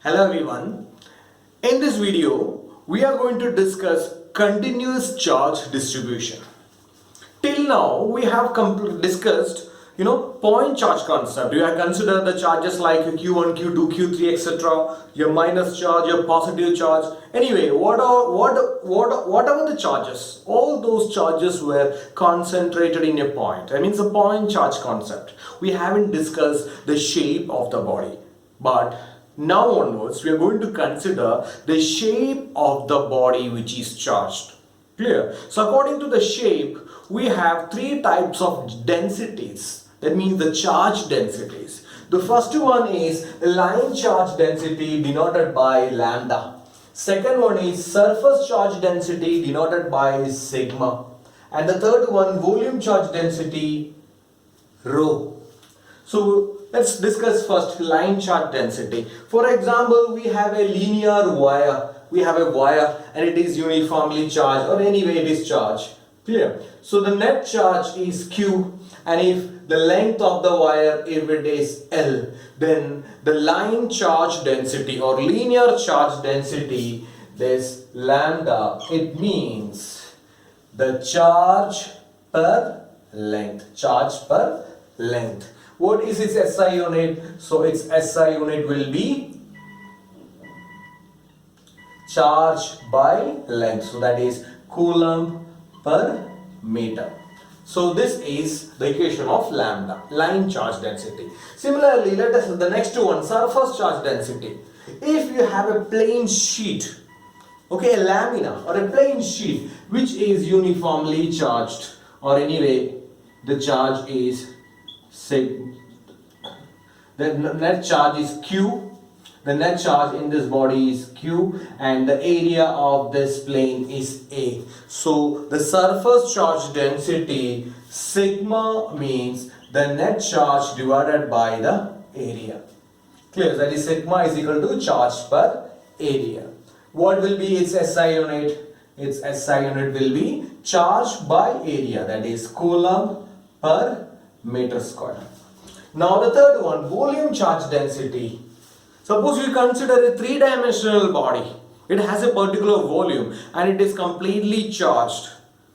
Hello everyone. In this video, we are going to discuss continuous charge distribution. Till now, we have discussed, point charge concept. You have considered the charges like Q1, Q2, Q3, etc. Your minus charge, your positive charge. Anyway, whatever the charges, all those charges were concentrated in a point. That means the point charge concept. We haven't discussed the shape of the body, but now onwards, we are going to consider the shape of the body which is charged. Clear? So according to the shape, we have three types of densities. That means the charge densities. The first one is line charge density denoted by lambda. Second one is surface charge density denoted by sigma. And the third one, volume charge density rho. So let's discuss first line charge density. For example, we have a linear wire. We have a wire and it is uniformly charged, or anyway it is charged. Clear? So the net charge is Q, and if the length of the wire, if it is L, then the line charge density or linear charge density is lambda. It means the charge per length. Charge per length. What is its SI unit? So its SI unit will be charge by length. So that is coulomb per meter. So this is the equation of lambda, line charge density. Similarly, let us the next one, surface charge density. If you have a plain sheet, okay, a lamina or a plain sheet which is uniformly charged, or anyway the charge is the net charge is Q. The net charge in this body is Q, and the area of this plane is A. So the surface charge density sigma means the net charge divided by the area. Clear? That is sigma is equal to charge per area. What will be its SI unit? Its SI unit will be charge by area, that is coulomb per meter square. Now the third one, volume charge density. Suppose you consider a three-dimensional body. It has a particular volume and it is completely charged.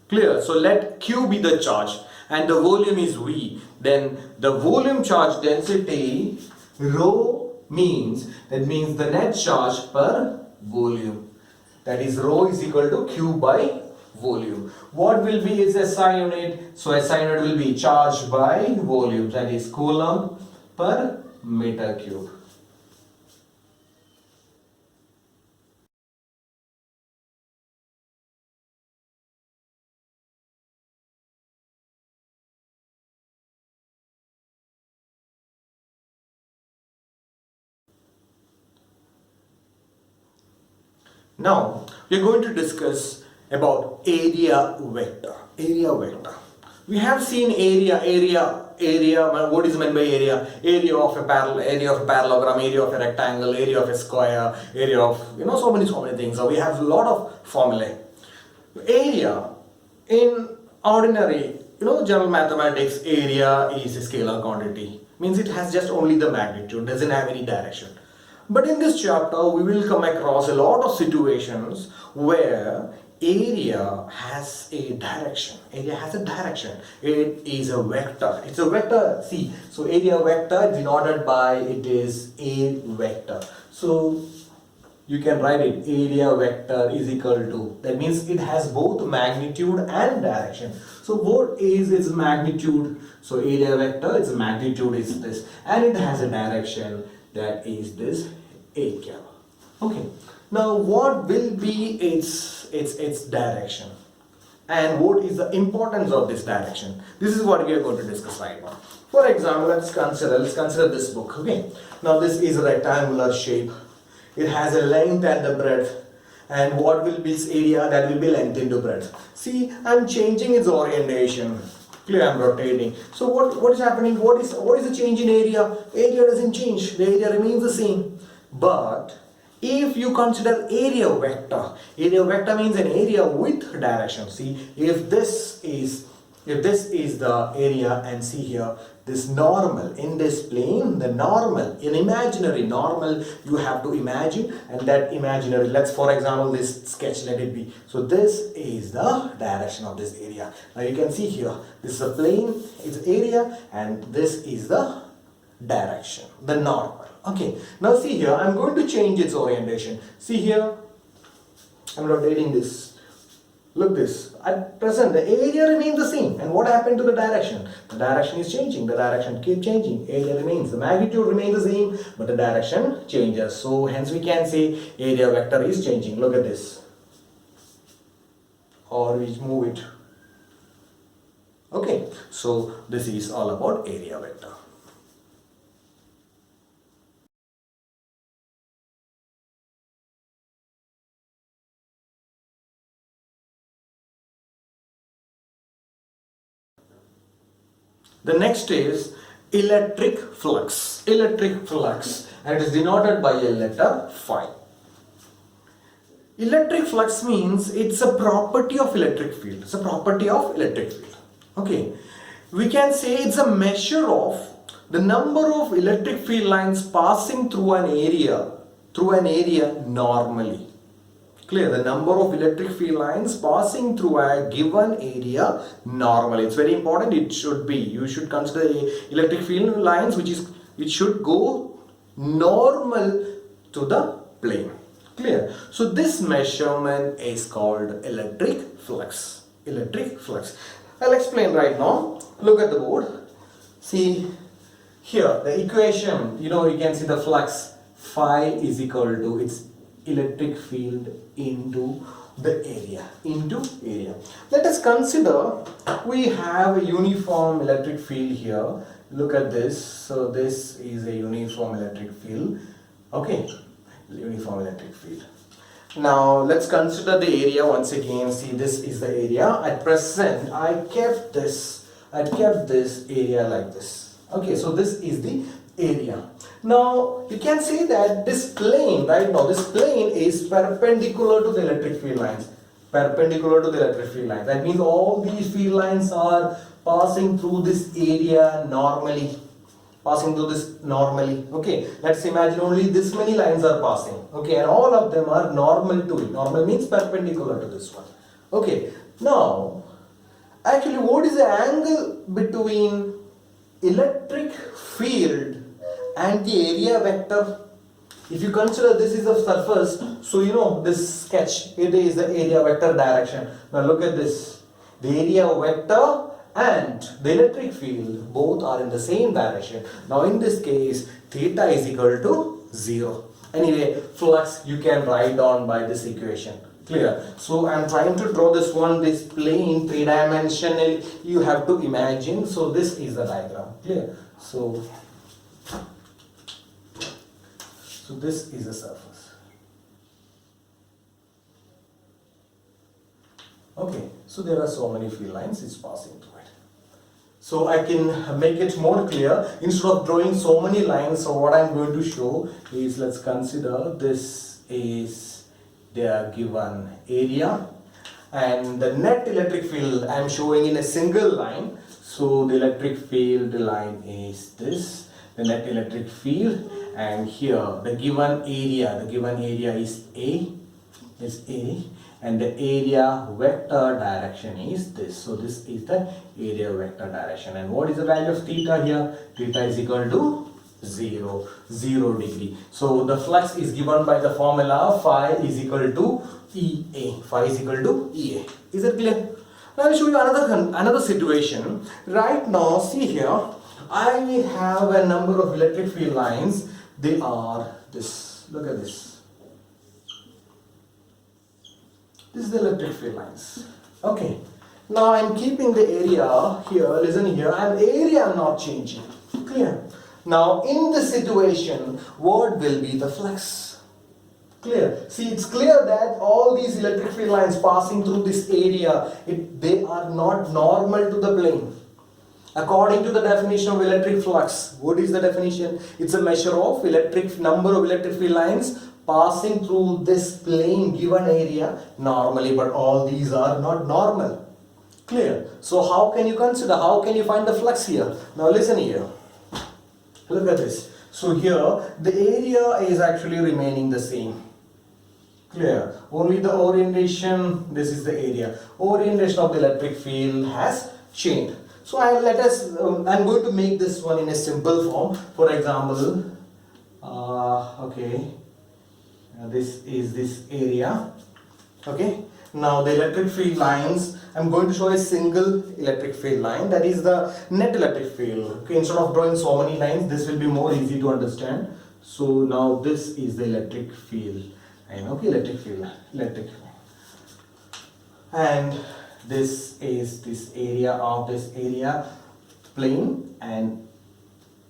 Clear? So let Q be the charge and the volume is V. Then the volume charge density rho means the net charge per volume. That is rho is equal to Q by volume. What will be its SI unit? So SI unit will be charge by volume, that is coulomb per meter cube. Now we are going to discuss about area vector. Area vector. We have seen area. What is meant by area? Area of a parallelogram, area of a rectangle, area of a square, area of so many things. So we have a lot of formulae. Area in ordinary general mathematics, area is a scalar quantity. Means it has just only the magnitude, doesn't have any direction. But in this chapter, we will come across a lot of situations where area has a direction. Area has a direction. It is a vector. It's a vector. See, so area vector denoted by it is a vector. So you can write it. Area vector is equal to. That means it has both magnitude and direction. So what is its magnitude? So area vector, its magnitude is this, and it has a direction. That is this A cap. Okay. Now what will be its direction? And what is the importance of this direction? This is what we are going to discuss right now. For example, let's consider this book. Okay. Now this is a rectangular shape. It has a length and the breadth. And what will be its area? That will be length into breadth. See, I'm changing its orientation. Clear, I'm rotating. So what is happening? What is the change in area? Area doesn't change. The area remains the same. But if you consider area vector means an area with direction. See, if this is if this is the area, and see here, this normal in this plane, the normal, an imaginary normal you have to imagine, and that imaginary, let's for example this sketch, let it be. So this is the direction of this area. Now you can see here, this is a plane, it's area, and this is the direction, the normal. Okay, now see here, I'm going to change its orientation. See here, I'm rotating this. Look this, at present the area remains the same, and what happened to the direction? The direction is changing, the direction keeps changing, area remains, the magnitude remains the same, but the direction changes. So hence we can say area vector is changing. Look at this, or we move it. Okay, so this is all about area vector. The next is electric flux. Electric flux, and it is denoted by a letter phi. Electric flux means it's a property of electric field. It's a property of electric field. Okay, we can say it's a measure of the number of electric field lines passing through an area normally. Clear, the number of electric field lines passing through a given area normally. It's very important. It should be, you should consider electric field lines which should go normal to the plane. Clear. So this measurement is called electric flux. Electric flux. I'll explain right now. Look at the board. See here the equation. You can see the flux phi is equal to its electric field into the area, Let us consider we have a uniform electric field here. Look at this. So this is a uniform electric field. Okay, uniform electric field. Now let's consider the area once again. See, this is the area. At present I kept this area like this. Okay, so this is the area. Now you can say that this plane right now, this plane is perpendicular to the electric field lines. Perpendicular to the electric field lines. That means all these field lines are passing through this area normally. Okay, let's imagine only this many lines are passing. Okay, and all of them are normal to it. Normal means perpendicular to this one. Okay, now actually what is the angle between electric field and the area vector? If you consider this is a surface, so this sketch, it is the area vector direction. Now look at this, the area vector and the electric field both are in the same direction. Now in this case theta is equal to 0. Anyway, flux you can write down by this equation. Clear? So I am trying to draw this plane three-dimensional. You have to imagine. So this is the diagram. Clear? So this is the surface. Okay, so there are so many field lines it's passing through it. So I can make it more clear. Instead of drawing so many lines, so what I'm going to show is, let's consider this is their given area, and the net electric field I'm showing in a single line. So the electric field line is this, the net electric field, and here the given area is A, and the area vector direction is this. So this is the area vector direction, and what is the value of theta here? Theta is equal to 0 degree. So the flux is given by the formula phi is equal to EA. Phi is equal to EA. Is it clear? Now I will show you another situation. Right now, see here, I have a number of electric field lines. They are this. Look at this. This is the electric field lines. Okay. Now I am keeping the area here. Listen here. And area I am not changing. Clear? Now in this situation, what will be the flux? Clear? See, it's clear that all these electric field lines passing through this area, they are not normal to the plane. According to the definition of electric flux, what is the definition? It's a measure of number of electric field lines passing through this plane given area normally, but all these are not normal. Clear? So how can you consider, how can you find the flux here? Now listen here. Look at this. So here the area is actually remaining the same. Clear? Only the orientation, this is the area. Orientation of the electric field has changed. So I'm going to make this one in a simple form. For example, this is this area. Okay. Now the electric field lines, I'm going to show a single electric field line, that is the net electric field. Okay. Instead of drawing so many lines, this will be more easy to understand. So now this is the electric field. Electric field. And this is this area of this area plane, and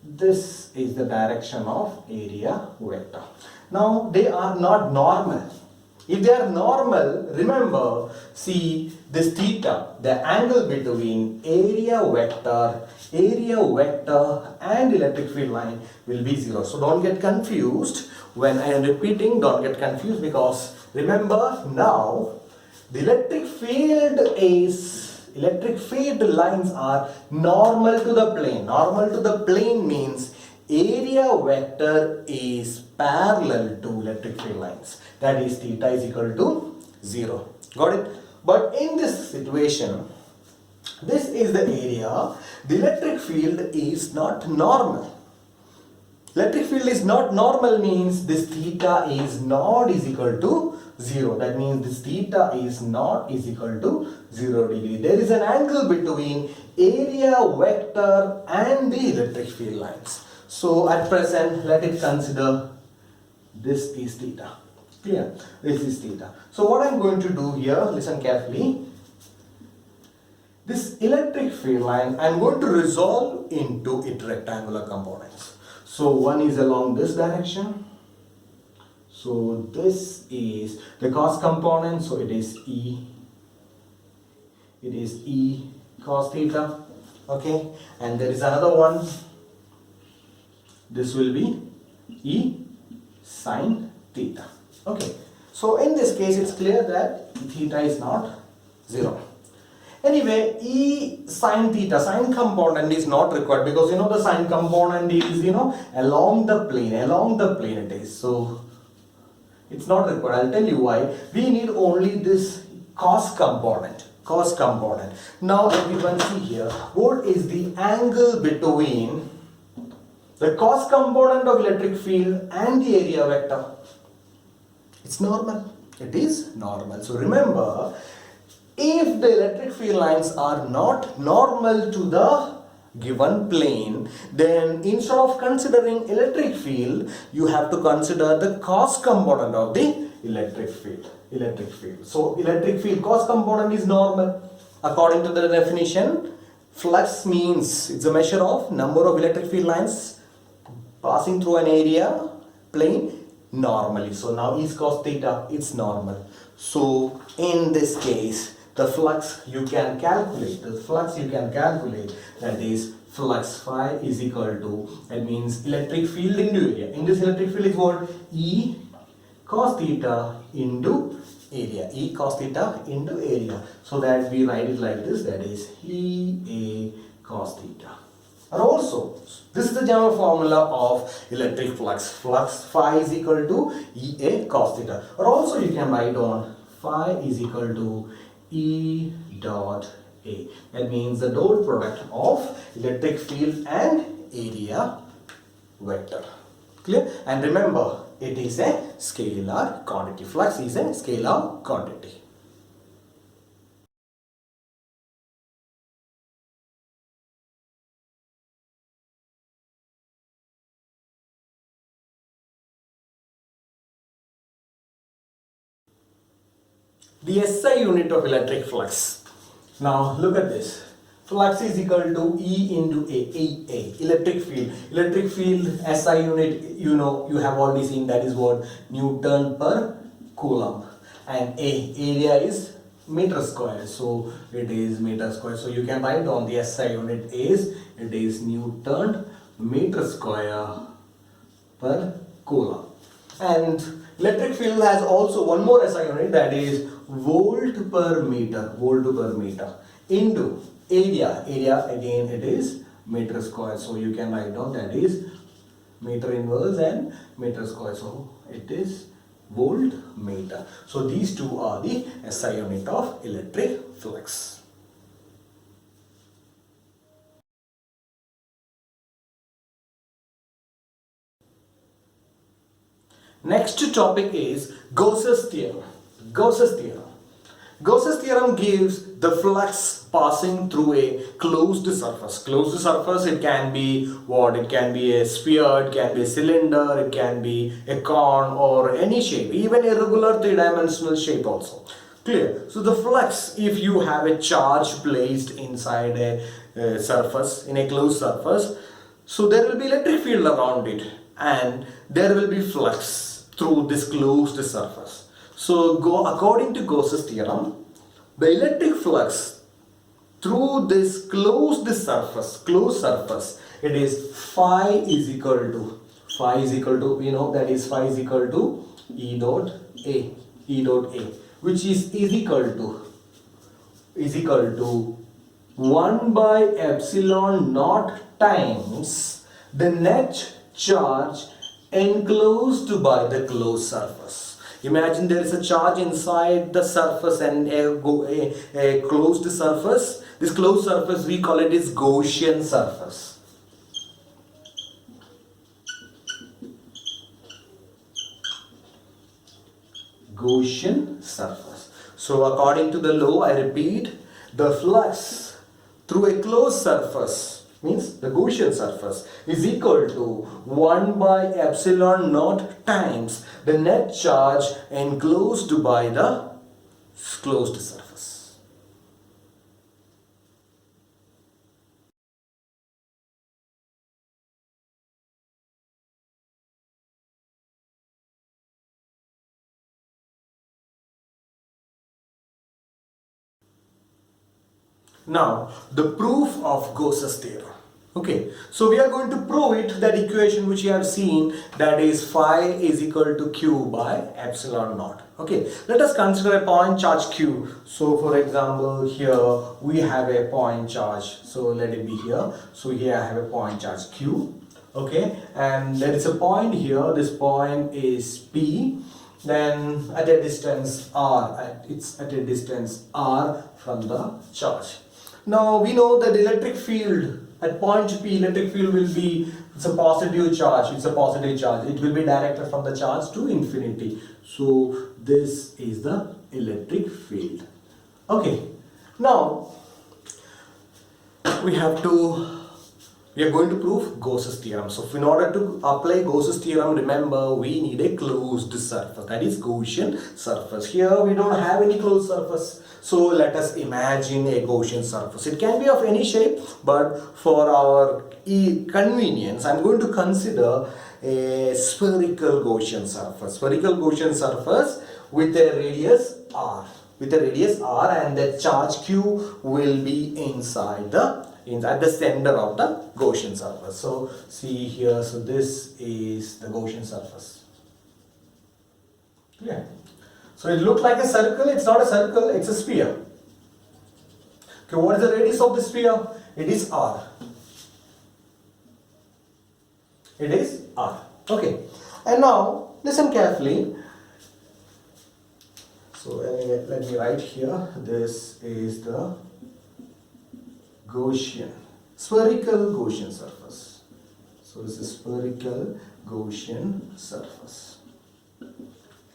this is the direction of area vector. Now they are not normal. If they are normal, remember, see this theta, the angle between area vector and electric field line will be 0. So don't get confused when I am repeating, don't get confused, because remember now the electric field lines are normal to the plane. Normal to the plane means area vector is parallel to electric field lines. That is theta is equal to 0. Got it? But in this situation, this is the area. The electric field is not normal. Electric field is not normal means this theta is not is equal to 0. That means this theta is not is equal to 0 degree. There is an angle between area vector and the electric field lines. So at present, let it consider this is theta. Clear? This is theta. So what I'm going to do here, listen carefully. This electric field line, I'm going to resolve into its rectangular components. So one is along this direction. So this is the cos component. So it is E cos theta. Okay. And there is another one. This will be E sin theta. Okay. So in this case, it's clear that theta is not 0. Anyway, E sin theta, sin component is not required, because the sin component is along the plane it is. So it's not required. I'll tell you why. We need only this cos component. Now everyone see here, what is the angle between the cos component of electric field and the area vector? It's normal. It is normal. So remember, if the electric field lines are not normal to the given plane, then instead of considering electric field, you have to consider the cos component of the electric field. So electric field cos component is normal. According to the definition, flux means it's a measure of number of electric field lines passing through an area plane normally. So now E cos theta, it's normal. So in this case, the flux you can calculate, that is flux phi is equal to, that means electric field into area. In this electric field is what? E cos theta into area. E cos theta into area. So that we write it like this, that is E A cos theta. Or also, this is the general formula of electric flux. Flux phi is equal to E A cos theta. Or also you can write on phi is equal to E dot A. That means the dot product of electric field and area vector. Clear? And remember, it is a scalar quantity. Flux is a scalar quantity. The SI unit of electric flux. Now look at this. Flux is equal to E into A, electric field. Electric field SI unit, you have already seen, that is what? Newton per coulomb. And area is meter square. So it is meter square. So you can write down the SI unit is, it is Newton meter square per coulomb. And electric field has also one more SI unit, that is volt per meter. into area. Area again it is meter square. So you can write down that is meter inverse and meter square. So it is volt meter. So these two are the SI unit of electric flux. Next topic is Gauss's theorem. Gauss's theorem. Gauss's theorem gives the flux passing through a closed surface. Closed surface, it can be what? It can be a sphere, it can be a cylinder, it can be a cone or any shape, even a regular three-dimensional shape also. Clear? So the flux, if you have a charge placed inside a surface, in a closed surface, so there will be electric field around it and there will be flux through this closed surface. So according to Gauss's theorem, the electric flux through this closed surface, it is phi is equal to, we know that is phi is equal to E dot A, which is equal to 1 by epsilon naught times the net charge enclosed by the closed surface. Imagine there is a charge inside the surface and a closed surface. This closed surface, we call it is Gaussian surface. Gaussian surface. So according to the law, I repeat, the flux through a closed surface, means the Gaussian surface, is equal to 1 by epsilon naught times the net charge enclosed by the closed surface. Now, the proof of Gauss's theorem. Okay, so we are going to prove it, that equation which you have seen, that is phi is equal to Q by epsilon naught. Okay, let us consider a point charge Q. So for example, here we have a point charge. So let it be here. So here I have a point charge Q. Okay, and there is a point here. This point is P. Then at a distance R, it's at a distance R from the charge. Now we know that the electric field at point P, electric field will be, it's a positive charge, it will be directed from the charge to infinity. So this is the electric field. Okay, now we are going to prove Gauss's theorem. So in order to apply Gauss's theorem, remember we need a closed surface, that is Gaussian surface. Here we don't have any closed surface. So let us imagine a Gaussian surface. It can be of any shape, but for our convenience, I am going to consider a spherical Gaussian surface. Spherical Gaussian surface with a radius R. With a radius R, and the charge Q will be at the center of the Gaussian surface. So see here, so this is the Gaussian surface. Yeah. So it looks like a circle. It's not a circle, it's a sphere. Okay, what is the radius of the sphere? It is R. It is R. Okay. And now listen carefully. So let me write here. This is the spherical Gaussian surface. So this is spherical Gaussian surface.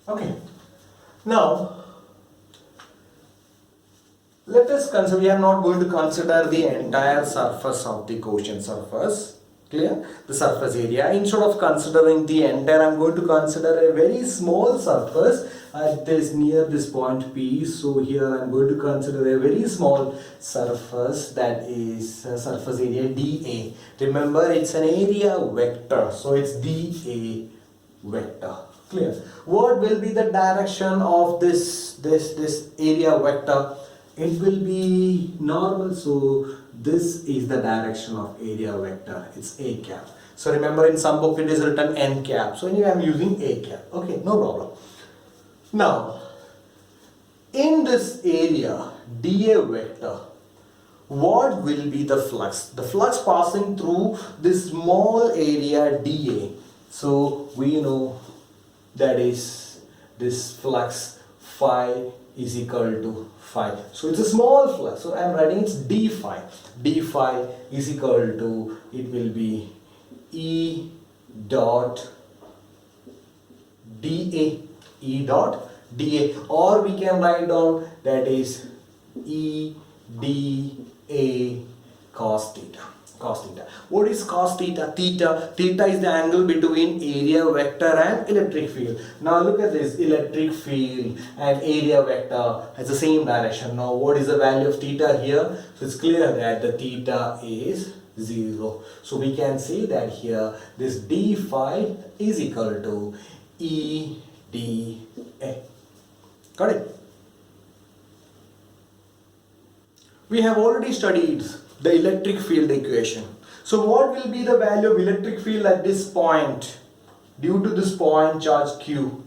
Okay. Now, let us consider, we are not going to consider the entire surface of the Gaussian surface. Clear? The surface area. Instead of considering the entire, I am going to consider a very small surface at near this point P. So here I am going to consider a very small surface, that is surface area dA. Remember, it's an area vector, so it's dA vector. Clear? What will be the direction of this area vector? It will be normal. So this is the direction of area vector. It's A cap. So remember, in some book it is written N cap. So anyway, I am using A cap. Okay, no problem. Now, in this area dA vector, what will be the flux? The flux passing through this small area dA. So we know that is this flux phi is equal to phi. So it's a small flux. So I'm writing it's d phi. D phi is equal to, it will be E dot dA. E dot dA, or we can write down that is E dA cos theta. Cos theta. What is cos theta? Theta is the angle between area vector and electric field. Now look at this, electric field and area vector has the same direction. Now what is the value of theta here? So it's clear that the theta is 0. So we can say that here this d phi is equal to E dA. Got it? We have already studied the electric field equation. So what will be the value of electric field at this point due to this point charge Q?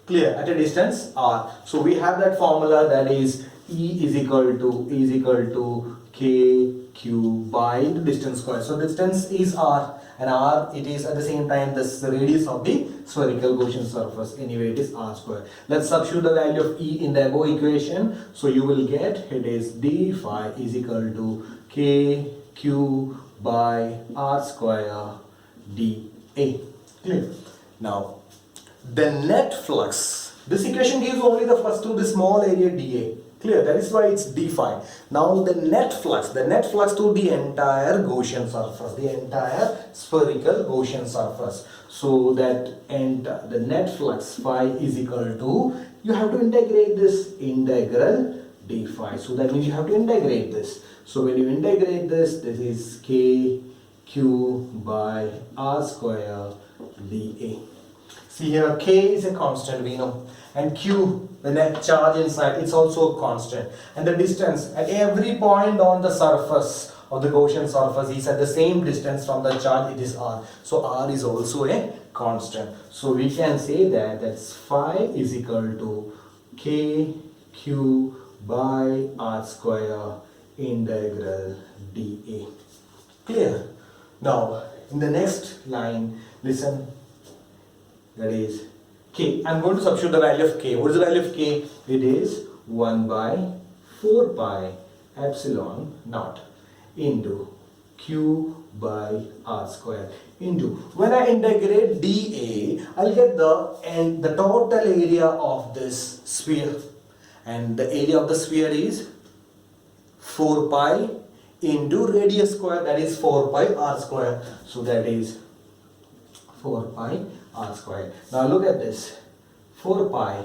Clear, at a distance R. So we have that formula, that is E is equal to KQ by the distance square. So distance is R, and R it is at the same time the radius of the spherical Gaussian surface. Anyway, it is R square. Let's substitute the value of E in the above equation. So you will get, it is d phi is equal to KQ by R square dA. Clear? Now the net flux, this equation gives only the flux through the small area dA. Clear? That is why it's d phi. Now the net flux to the entire Gaussian surface, the entire spherical Gaussian surface. So that the net flux phi is equal to, you have to integrate this integral d phi. So that means you have to integrate this. So when you integrate this, this is KQ by R square dA. See here, K is a constant, we know, and Q, the net charge inside, it's also a constant, and the distance at every point on the surface of the Gaussian surface is at the same distance from the charge, it is R. So R is also a constant. So we can say that that's phi is equal to KQ by R square integral dA. Clear? Now in the next line, listen, that is K. I'm going to substitute the value of K. What is the value of K? It is 1 by 4 pi epsilon naught into Q by R square into, when I integrate dA, I'll get the total area of this sphere, and the area of the sphere is 4 pi into radius square, that is 4 pi R square. So that is 4 pi R square. Now look at this, 4 pi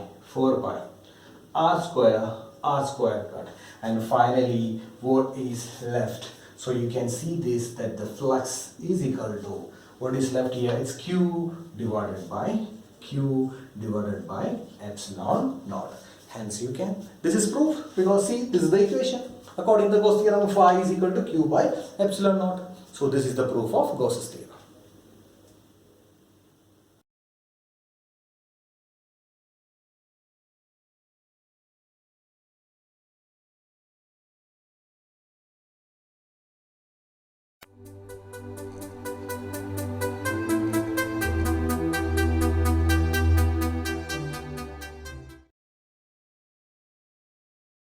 R square cut, and finally what is left? So you can see this, that the flux is equal to, what is left here, it's Q divided by epsilon naught. Hence you can, this is proof, because see, this is the equation. According to Gauss's theorem, phi is equal to Q by epsilon naught. So this is the proof of Gauss's theorem.